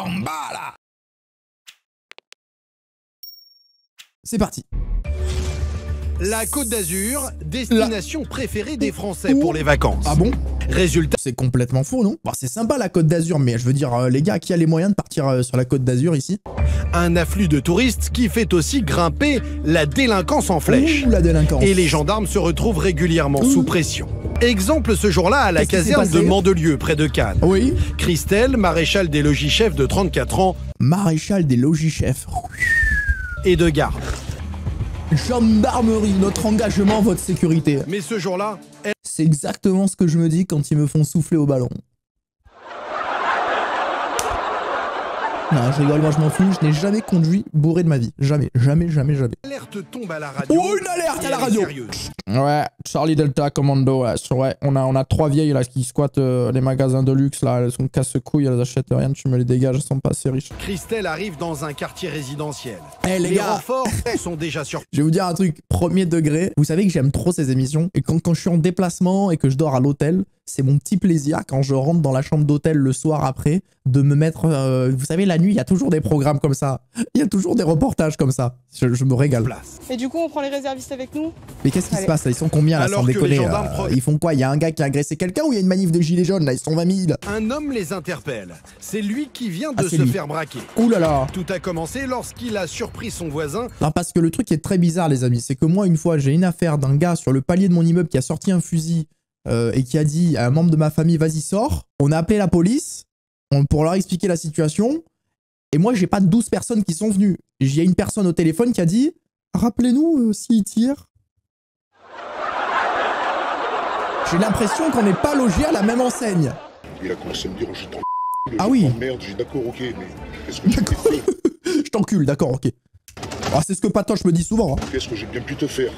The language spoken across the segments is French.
En bas, là. C'est parti. La Côte d'Azur, destination préférée des Français pour les vacances. Ah bon? Résultat, C'est complètement faux, non? Bon, c'est sympa la Côte d'Azur, mais je veux dire, les gars, qui a les moyens de partir sur la Côte d'Azur ici? un afflux de touristes qui fait aussi grimper la délinquance en flèche. Ouh, la délinquance. Et les gendarmes se retrouvent régulièrement sous pression. Exemple ce jour-là à la Qu'est-ce qui s'est caserne de passé? Mandelieu, près de Cannes. Oui. Christelle, maréchal des logis-chefs de 34 ans Maréchal des logis-chefs. et de garde. Gendarmerie, notre engagement, votre sécurité. Mais ce jour-là, elle... C'est exactement ce que je me dis quand ils me font souffler au ballon. Non, je rigole, moi je m'en fous, je n'ai jamais conduit bourré de ma vie. Jamais, jamais, jamais, jamais. L'alerte tombe à la radio. Oh, une alerte et à la elle est radio. sérieuse. Ouais, Charlie Delta Commando, ouais, on a trois vieilles là qui squattent les magasins de luxe là, elles sont casse-couilles, elles achètent rien, tu me les dégages, elles sont pas assez riches. Christelle arrive dans un quartier résidentiel. Eh les gars, renforts sont déjà sur... je vais vous dire un truc, premier degré, vous savez que j'aime trop ces émissions, et quand je suis en déplacement et que je dors à l'hôtel, c'est mon petit plaisir quand je rentre dans la chambre d'hôtel le soir après, de me mettre, vous savez la nuit il y a toujours des programmes comme ça, il y a toujours des reportages comme ça, je me régale. place. Et du coup, on prend les réservistes avec nous? Mais qu'est-ce qui se Allez. passe là? Ils sont combien là, Alors sans que les déconner gendarmes Ils font quoi? Il y a un gars qui a agressé quelqu'un ou il y a une manif de gilets jaunes là? Ils sont 20 000. Un homme les interpelle. C'est lui qui vient de Ah, c'est se lui. faire braquer. Ouh là là. Tout a commencé lorsqu'il a surpris son voisin. Non, parce que le truc qui est très bizarre, les amis, c'est que moi, une fois, j'ai une affaire d'un gars sur le palier de mon immeuble qui a sorti un fusil et qui a dit à un membre de ma famille, vas-y, sors. On a appelé la police pour leur expliquer la situation. Et moi, j'ai pas 12 personnes qui sont venues. Il y a une personne au téléphone qui a dit, rappelez-nous s'il tire. J'ai l'impression qu'on n'est pas logé à la même enseigne. Il a commencé à me dire je t'en Ah oui. merde, j'ai dit d'accord, ok, mais qu'est-ce que tu t'es fait? Je t'encule, d'accord, ok. Ah, c'est ce que Patoche me dit souvent. Hein. Qu'est-ce que j'ai bien pu te faire?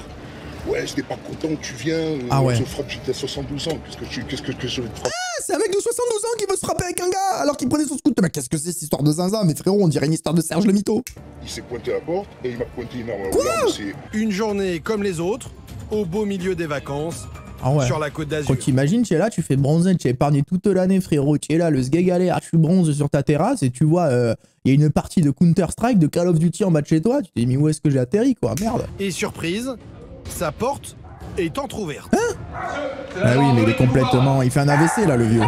Ouais, si t'es pas content, tu viens, Ah ouais. on se frappe, j'étais à 72 ans, qu'est-ce que je vais te frapper? C'est un mec de 72 ans qui veut se frapper avec un gars alors qu'il prenait son scooter. Mais qu'est-ce que c'est cette histoire de zinzin? Mais frérot, on dirait une histoire de Serge le Mytho. Il s'est pointé à la porte et il m'a pointé une arme. Quoi? C'est Une journée comme les autres, au beau milieu des vacances, Ah ouais. sur la Côte d'Azur. Quand t'imagines, tu es là, tu fais bronzer, tu es épargné toute l'année, frérot. Tu es là, le sgeg galère, tu bronzes sur ta terrasse et tu vois, il y a une partie de Counter-Strike, de Call of Duty en bas de chez toi. Tu te dis, mais où est-ce que j'ai atterri, quoi? Merde. Et surprise, sa porte est entrouverte. Ah oui, mais il est complètement. Il fait un AVC, là, le vieux.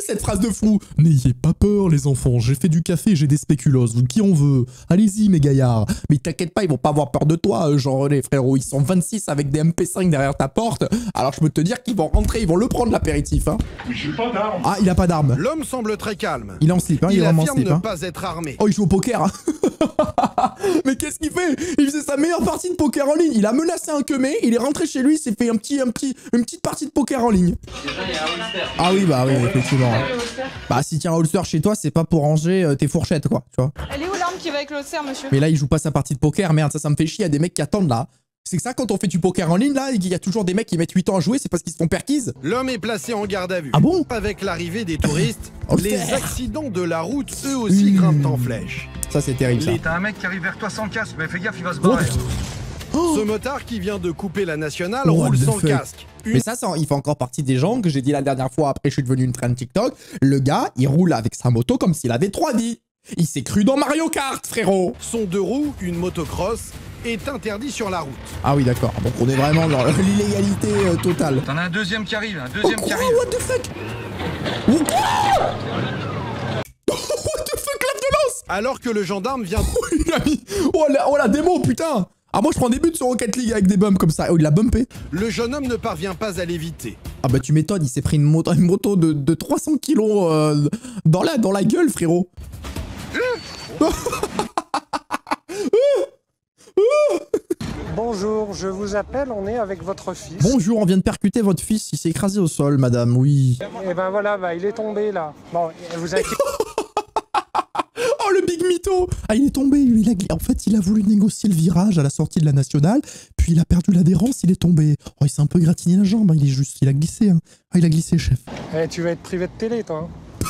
Cette phrase de fou. N'ayez pas peur, les enfants. J'ai fait du café, j'ai des spéculoos. Qui on veut? Allez-y, mes gaillards. Mais t'inquiète pas, ils vont pas avoir peur de toi, Jean-René, frérot. Ils sont 26 avec des MP5 derrière ta porte. Alors je peux te dire qu'ils vont rentrer, ils vont le prendre, l'apéritif. Hein. Mais j'ai pas d'arme. Ah, il a pas d'arme. L'homme semble très calme. Il est en slip, hein. Il est vraiment en affirme slip. ne Hein. pas être armé. Oh, il joue au poker. Hein. Mais qu'est-ce qu'il fait? Il faisait sa meilleure partie de poker en ligne. Il a menacé un queumé, il est rentré chez lui, il s'est fait une petite partie de poker en ligne. Ah oui, bah oui, effectivement. Bah si tiens un holster chez toi, c'est pas pour ranger tes fourchettes, quoi, tu vois. Elle est où l'arme qui va avec le holster, monsieur? Mais là, il joue pas sa partie de poker, merde, ça me fait chier, il y a des mecs qui attendent là. C'est que ça, quand on fait du poker en ligne, là, il y a toujours des mecs qui mettent 8 ans à jouer, c'est parce qu'ils se font perquise. L'homme est placé en garde à vue. Ah bon? Avec l'arrivée des touristes, Oh, les frère. accidents de la route, eux aussi, grimpent en flèche. Ça, c'est terrible, ça. T'as un mec qui arrive vers toi sans casque, mais fais gaffe, il va se Oh, barrer. putain. Oh. Ce motard qui vient de couper la nationale What roule the sans fuck. casque. Mais ça, il fait encore partie des gens que j'ai dit la dernière fois, après je suis devenu une trend TikTok. Le gars, il roule avec sa moto comme s'il avait 3 vies. Il s'est cru dans Mario Kart, frérot. Son deux roues, une motocross, est interdit sur la route. Ah oui, d'accord. Donc on est vraiment dans l'illégalité totale. T'en as un deuxième qui arrive, Oh, quoi? What the fuck? Oh, quoi? What the fuck, la violence? Alors que le gendarme vient... Il a mis... Oh la démo, putain. Ah, moi je prends des buts sur Rocket League avec des bumps comme ça. Oh, il l'a bumpé. Le jeune homme ne parvient pas à l'éviter. Ah bah tu m'étonnes, il s'est pris une moto de 300 kilos dans la gueule, frérot. Bonjour, je vous appelle, on est avec votre fils. Bonjour, on vient de percuter votre fils, il s'est écrasé au sol, madame, oui. Et ben voilà, bah, il est tombé là. Bon, vous inquiétez. Oh, le big mytho. Ah, il est tombé, lui, en fait, il a voulu négocier le virage à la sortie de la nationale, puis il a perdu l'adhérence, il est tombé. Oh, il s'est un peu gratiné la jambe, hein, il a glissé, hein. Ah, il a glissé, chef. Eh, tu vas être privé de télé, toi. Hein.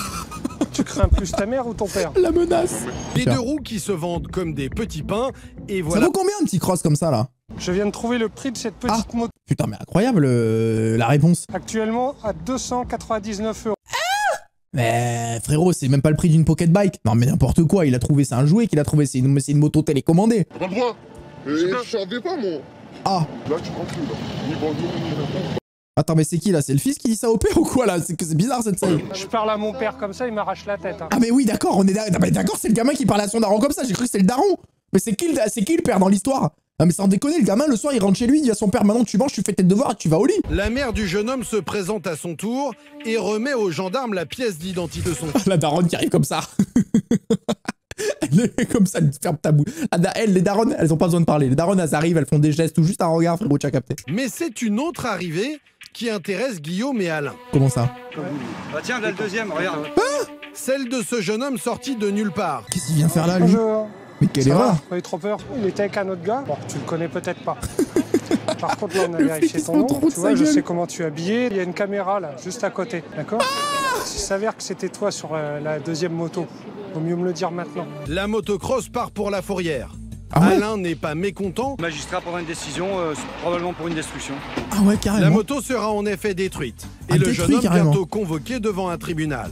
Tu crains plus ta mère ou ton père? La menace. Les deux roues qui se vendent comme des petits pains, et Ça voilà... vaut combien un petit cross comme ça, là? Je viens de trouver le prix de cette petite moto. Putain, mais incroyable, la réponse. Actuellement à 299 €. Mais frérot, c'est même pas le prix d'une pocket bike. Non mais n'importe quoi, il a trouvé, c'est un jouet qu'il a trouvé, c'est une moto télécommandée. T'as pas le droit. Je savais pas, moi. Ah. Là, tu rentres plus, là. Ni bonjour, ni réponse. Attends, mais c'est qui là? C'est le fils qui dit ça au père ou quoi là? C'est bizarre cette scène. Je parle à mon père comme ça, il m'arrache la tête. Hein. Ah mais oui, d'accord, on est d'accord, c'est le gamin qui parle à son daron comme ça, j'ai cru que c'était le daron. Mais c'est qui le père dans l'histoire? Ah mais sans déconner, le gamin le soir il rentre chez lui, il dit à son père maintenant tu manges, tu fais tes devoirs et tu vas au lit. La mère du jeune homme se présente à son tour et remet aux gendarmes la pièce d'identité de son fils. La daronne qui arrive comme ça. Elle est comme ça, elle ferme ta bouche. Les daronnes, elles ont pas besoin de parler. Les daronnes, elles arrivent, elles font des gestes ou juste un regard, frérot, tu as capté. Mais c'est une autre arrivée qui intéresse Guillaume et Alain. Comment ça? Bah tiens, là le deuxième, regarde. Celle de ce jeune homme sorti de nulle part. Qu'est-ce qu'il vient faire là, lui? Bonjour. Mais quelle Ça erreur! va? T'as eu trop peur? Il était avec un autre gars. Bon, tu le connais peut-être pas. Par contre, là, on a Le vérifié flic, ton il nom. se fout de Tu vois, sa je gueule. sais comment tu es habillé. Il y a une caméra là, juste à côté. D'accord? S'il s'avère que c'était toi sur la deuxième moto, vaut mieux me le dire maintenant. La motocross part pour la fourrière. Ah ouais? Alain n'est pas mécontent. Le magistrat prendra une décision, probablement pour une destruction. Ah ouais, carrément. La moto sera en effet détriite. Et Ah, le détruit, jeune homme carrément. bientôt convoqué devant un tribunal.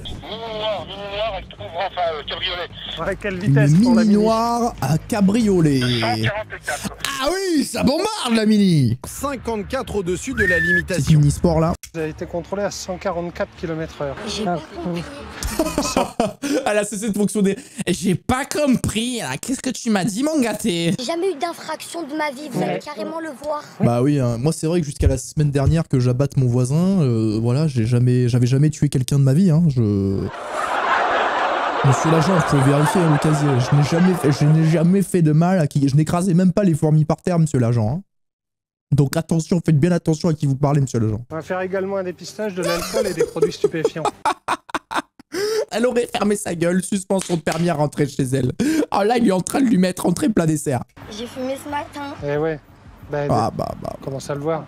À quelle Une vitesse pour la mini mini? noire à cabriolet. Ah oui, ça bombarde la mini. 54 au-dessus de la Cette limitation. mini sport là. Vous avez été contrôlé à 144 km/h. Elle a cessé de fonctionner. J'ai pas compris là. Qu'est-ce que tu m'as dit, mon gâté? J'ai jamais eu d'infraction de ma vie, vous allez carrément le voir. Bah oui, hein. Moi c'est vrai que jusqu'à la semaine dernière que j'abatte mon voisin, voilà, j'avais jamais tué quelqu'un de ma vie. Hein. Monsieur l'agent, vous pouvez vérifier le casier. Je n'ai jamais fait de mal à qui. Je n'écrasais même pas les fourmis par terre, monsieur l'agent. Hein. Donc attention, faites bien attention à qui vous parlez, monsieur l'agent. On va faire également un dépistage de l'alcool et des produits stupéfiants. Elle aurait fermé sa gueule, suspension de permis à rentrer chez elle. Ah là, il est en train de lui mettre entrée plat dessert. J'ai fumé ce matin. Eh ouais. Bah, Bah. commence à le voir.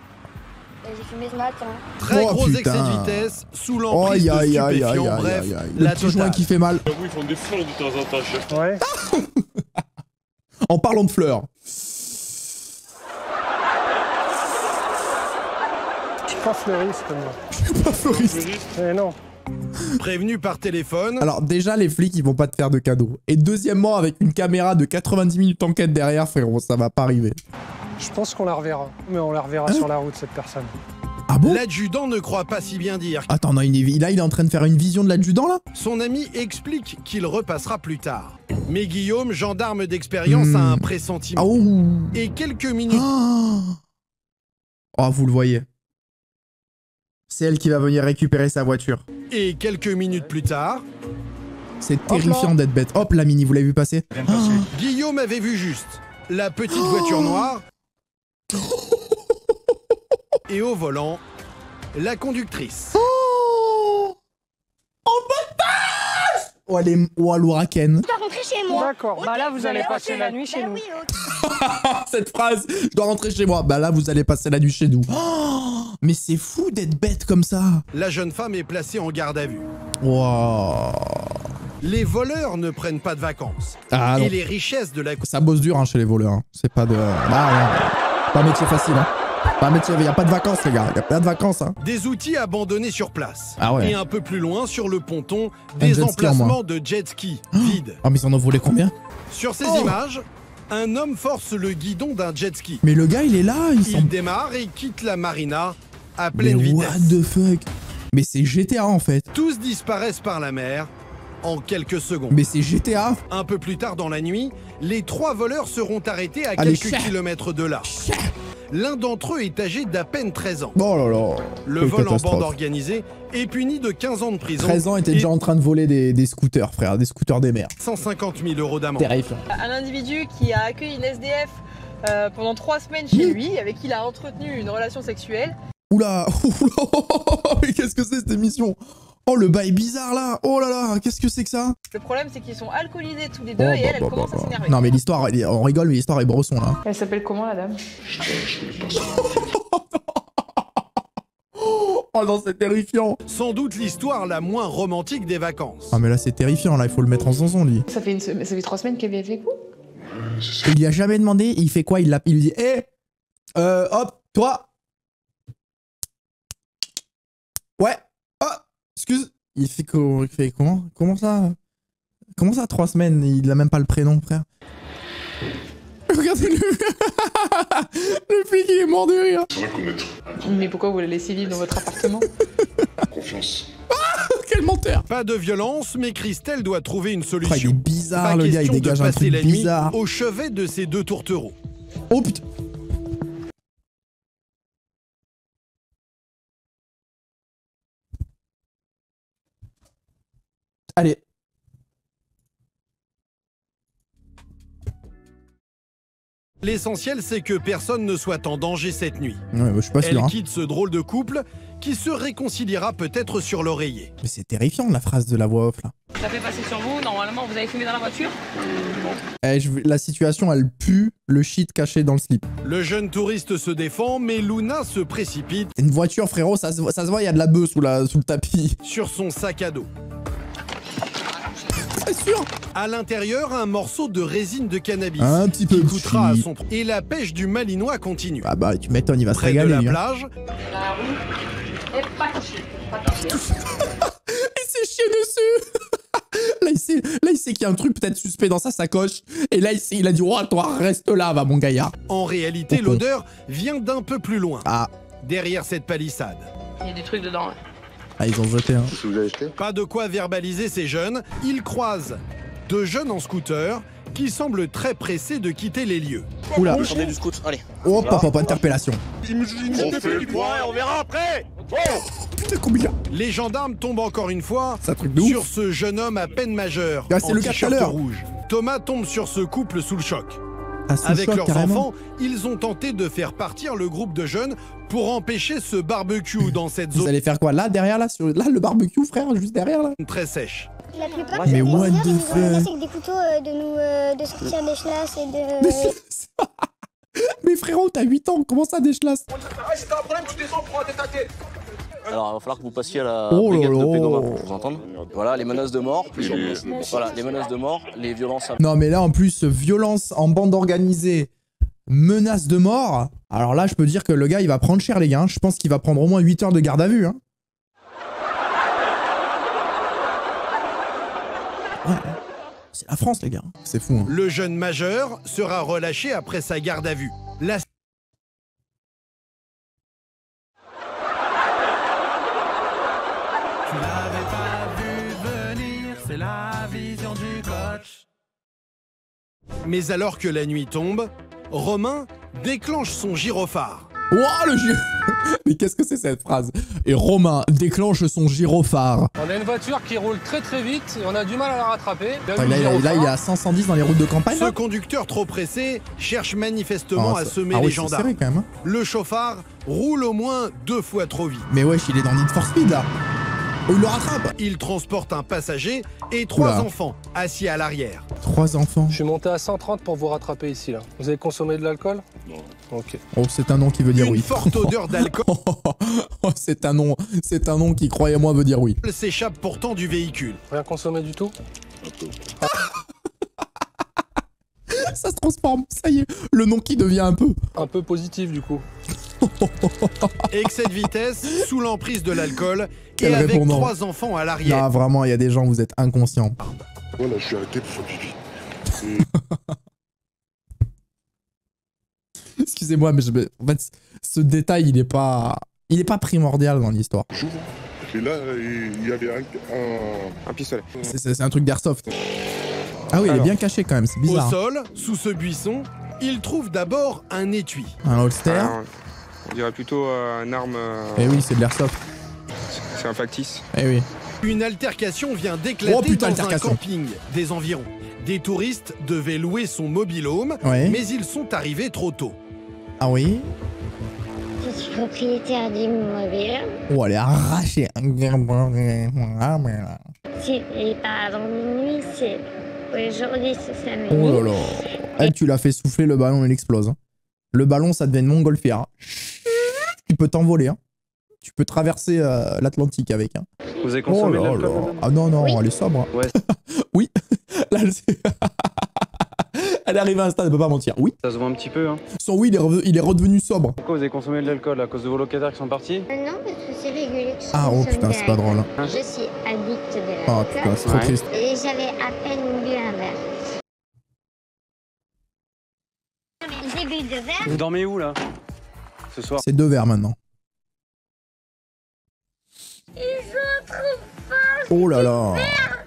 J'ai fumé ce matin. Très Oh, gros excès putain. de vitesse, sous Oh, l'emprise de aïe, aïe, stupéfiants, aïe, bref, aïe, aïe. Le la petit joint totale. qui fait mal. J'avoue, ils font des fleurs de temps en temps, chef. Ouais. En parlant de fleurs. Je suis pas fleuriste, moi. Pas fleuriste. Eh non. Prévenu par téléphone, Alors déjà, les flics, ils vont pas te faire de cadeaux. Et deuxièmement, avec une caméra de 90 minutes enquête derrière, frérot, ça va pas arriver. Je pense qu'on la reverra. Mais on la reverra sur la route, cette personne. Ah bon? l'adjudant ne croit pas si bien dire. Attends, non, là, il est en train de faire une vision de l'adjudant, là? Son ami explique qu'il repassera plus tard. Mais Guillaume, gendarme d'expérience, a un pressentiment. Ah, oh. Et quelques minutes... Oh, vous le voyez. C'est elle qui va venir récupérer sa voiture. Et quelques minutes plus tard, C'est terrifiant d'être bête. Hop, la mini, vous l'avez vu passer? Guillaume avait vu juste la petite voiture noire et au volant, la conductrice. Oh, elle est... Oh, l'ouraken. Tu vas rentrer chez moi. D'accord. Bah là, vous allez passer la nuit chez nous. Oui, ok. Cette phrase, je dois rentrer chez moi. Bah là, vous allez passer la nuit chez nous. Oh, mais c'est fou d'être bête comme ça. La jeune femme est placée en garde à vue. Wow. Les voleurs ne prennent pas de vacances. Ah non. Et les richesses de la... Ça bosse dur hein, chez les voleurs. Hein. C'est pas de... Bah, non. Pas un métier facile. Hein. Pas un métier... Y a pas de vacances, les gars. Y a pas de vacances. Hein. Des outils abandonnés sur place. Ah ouais. Et un peu plus loin, sur le ponton, Un des jet ski en emplacements moins. de jet ski vides. Ah, mais ils en ont volé combien? Sur ces Oh. images, un homme force le guidon d'un jet ski. Mais le gars, il est là. Il démarre et quitte la marina à pleine Mais vitesse. what the fuck? Mais c'est GTA en fait. Tous disparaissent par la mer en quelques secondes. Mais c'est GTA. Un peu plus tard dans la nuit, les 3 voleurs seront arrêtés à Allez, quelques chien. kilomètres de là. L'un d'entre eux est âgé d'à peine 13 ans. Oh là là. Le Quelle vol en catastrophe. bande organisée est puni de 15 ans de prison 13 ans était et déjà en train de voler des scooters, frère. Des scooters des mers. 150 000 € d'amende. Terrifiant. Un individu qui a accueilli une SDF pendant 3 semaines chez lui, avec qui il a entretenu une relation sexuelle. Oula. Oula. Mais qu'est-ce que c'est cette émission? Oh, le bail bizarre là. Oh là là. Qu'est-ce que c'est que ça? Le problème, c'est qu'ils sont alcoolisés tous les deux Oh, et elle commence à s'énerver. Non mais l'histoire, on rigole, mais l'histoire est bresson là. Elle s'appelle comment, la dame? Oh non, c'est terrifiant. Sans doute l'histoire la moins romantique des vacances. Ah mais là c'est terrifiant, là il faut le mettre en zanzon lui. Ça fait 3 semaines qu'elle vit avec vous? Il lui a jamais demandé, il fait quoi? Il lui dit hé, hop, toi. Ouais. Oh, Il fait comment? Comment ça? Comment ça 3 semaines? Il a même pas le prénom, frère. Regardez-le. Le flic, il est mort de rire. Ça va connaître. Mais pourquoi vous la laissez vivre dans votre appartement? Confiance. Quel menteur. Pas de violence, mais Christelle doit trouver une solution. Oh, il est bizarre, Pas le gars, il question dégage de un passer truc la nuit bizarre. au chevet de ces 2 tourtereaux. Oh putain. Allez. L'essentiel, c'est que personne ne soit en danger cette nuit. Ouais, bah, je suis pas sûr. Elle Hein. quitte ce drôle de couple qui se réconciliera peut-être sur l'oreiller. Mais c'est terrifiant la phrase de la voix off là. Ça fait passer sur vous, normalement vous avez fumé dans la voiture? Eh, la situation, elle pue le shit caché dans le slip. Le jeune touriste se défend, mais Luna se précipite C'est une voiture, frérot, ça se voit, il y a de la bœuf sous le tapis. sur son sac à dos. C'est sûr. À l'intérieur, un morceau de résine de cannabis Un petit peu qui de coûtera à shit. son... Et la pêche du Malinois continue. Ah bah, tu m'étonnes, il va se Près de régaler. la lui, hein. plage, Il s'est chié dessus. Là, il sait qu'il y a un truc peut-être suspect dans sa sacoche. Et là, il a dit, oh, toi, reste là, va, mon gaillard. en réalité, Oh, con. l'odeur vient d'un peu plus loin, Ah, derrière cette palissade. Il y a des trucs dedans. Ouais. ah ils ont jeté, hein. Si vous avez acheté. Pas de quoi verbaliser ces jeunes, ils croisent 2 jeunes en scooter qui semblent très pressés de quitter les lieux. Oula. Descendez du scout, allez. Oh, papa, interpellation. On fait le point et on verra après. Putain, combien? Les gendarmes tombent encore une fois C'est un truc de ouf. sur ce jeune homme à peine majeur Ah, c'est en le gars tout à t-shirt l'heure. rouge. Thomas tombe sur ce couple sous le choc. Ah, sous Avec choc, leurs carrément. enfants, ils ont tenté de faire partir le groupe de jeunes pour empêcher ce barbecue dans cette Vous zone allez faire quoi? Là, derrière, là, là, le barbecue, frère, juste derrière, là. très sèche. La plupart Mais des what gens, the ils nous fuck? menaçent avec des couteaux de sortir des chlasses et de... Mais frérot, t'as 8 ans, comment ça, des chlasses? Alors, il va falloir que vous passiez à la Oh là brigade de là. pédoma pour vous entendre. Voilà, les menaces de mort. Voilà, les menaces de mort, les violences à... Non, mais là, en plus, violence en bande organisée, menace de mort. Alors là, je peux dire que le gars, il va prendre cher, les gars. Je pense qu'il va prendre au moins 8 heures de garde à vue. Hein. Ouais. C'est la France, les gars. C'est fou. Hein. Le jeune majeur sera relâché après sa garde à vue. La Tu l'avais pas vu venir, c'est la vision du coach. Mais alors que la nuit tombe, Romain déclenche son gyrophare. Wow, le gyro... Mais qu'est-ce que c'est cette phrase? Et Romain déclenche son gyrophare. On a une voiture qui roule très très vite et on a du mal à la rattraper. Là, il est à 110 dans les routes de campagne. Ce Là conducteur trop pressé cherche manifestement à semer oui, les c'est gendarmes. serré, quand même. Hein. Le chauffard roule au moins 2 fois trop vite. Mais wesh, il est dans Need for Speed, là. Oh, il le rattrape. Il transporte un passager et 3 Oula. enfants assis à l'arrière. 3 enfants. Je suis monté à 130 pour vous rattraper ici là. Vous avez consommé de l'alcool? Non. Ok. Oh, c'est un nom qui veut dire Une oui. forte odeur d'alcool Oh, c'est un nom qui, croyez-moi, veut dire oui. s'échappe pourtant du véhicule. Rien consommé du tout? Ça se transforme, ça y est, le nom qui devient un peu. Un peu positif du coup. Excès de vitesse, sous l'emprise de l'alcool Quel et avec répondant. 3 enfants à l'arrière. Non, vraiment, il y a des gens, vous êtes inconscients. Voilà, je suis arrêté pour faire pipi. Excusez-moi, mais en fait, ce détail, il est pas primordial dans l'histoire. J'ouvre. Et là, il y avait un pistolet. C'est un truc d'airsoft. Ah oui, il est bien caché quand même, c'est Au bizarre. sol, sous ce buisson, il trouve d'abord un étui. Un holster. On dirait plutôt une arme. Eh oui, c'est de l'airsoft. C'est un factice. Eh oui. Une altercation vient d'éclater Oh, putain, dans altercation. un camping des environs. Des touristes devaient louer son mobil-home, Ouais. mais ils sont arrivés trop tôt. Ah oui. Je suis propriétaire d'immeuble. Oh, elle est arrachée. C'est pas avant minuit, c'est aujourd'hui, c'est samedi. Oh là là. Elle, tu l'as fait souffler, le ballon, il explose. Hein. Le ballon, ça devient une montgolfière. Hein. Tu peux t'envoler. Hein. Tu peux traverser l'Atlantique avec. Hein. Vous avez Oh consommé de là l'alcool, là. madame? Ah non, non, elle est sobre. Ouais. Oui. Là, elle est arrivée à un stade, elle peut pas mentir. Oui. Ça se voit un petit peu, hein. Son oui, il est redevenu sobre. Pourquoi vous avez consommé de l'alcool à cause de vos locataires qui sont partis? Non, parce que c'est régulé. Ah oh putain, c'est pas drôle. Je suis habillée Oh putain, c'est trop triste. Et j'avais à peine bu un verre. J'ai bu 2 verres. Vous dormez où là ce soir? C'est 2 verres maintenant. Ils sont trop forts. Oh là là.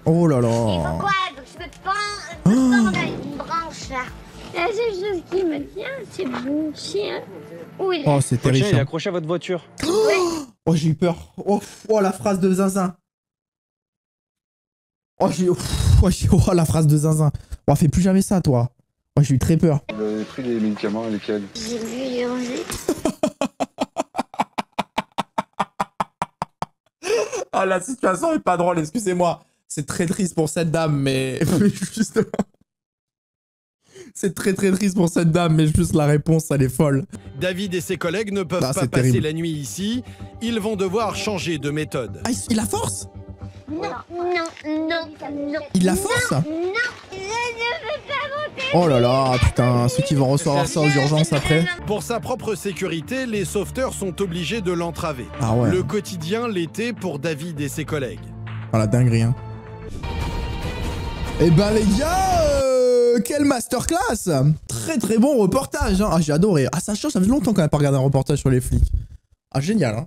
Oh là là. Pourquoi? Donc je peux pas une branche là. La seule chose qui me tient, c'est mon chien. Où il est? Oh, c'est Votre chien, il est terrifiant. accroché à votre voiture. Oh, j'ai eu peur. Oh, la phrase de zinzin. Oh, la phrase de zinzin. Oh, fais plus jamais ça, toi. Oh, j'ai eu très peur. Vous avez pris les médicaments, lesquels? J'ai vu hurler. Ah, la situation est pas drôle, excusez-moi. C'est très triste pour cette dame, mais justement. C'est très triste pour cette dame, mais juste la réponse, elle est folle. David et ses collègues ne peuvent pas passer terrible. la nuit ici. Ils vont devoir changer de méthode. Ah, il la force? Non. Il la force? Non, je ne veux pas monter. Oh là là, putain, ceux qui vont recevoir ça aux urgences après. Pour sa propre sécurité, les sauveteurs sont obligés de l'entraver. Ah ouais. Le quotidien l'était pour David et ses collègues. Oh la dinguerie, hein. Eh ben les gars, quelle masterclass! Très bon reportage, hein. Ah, j'ai adoré. Ah, ça change, ça fait longtemps qu'on n'a pas regardé un reportage sur les flics. Ah, génial, hein.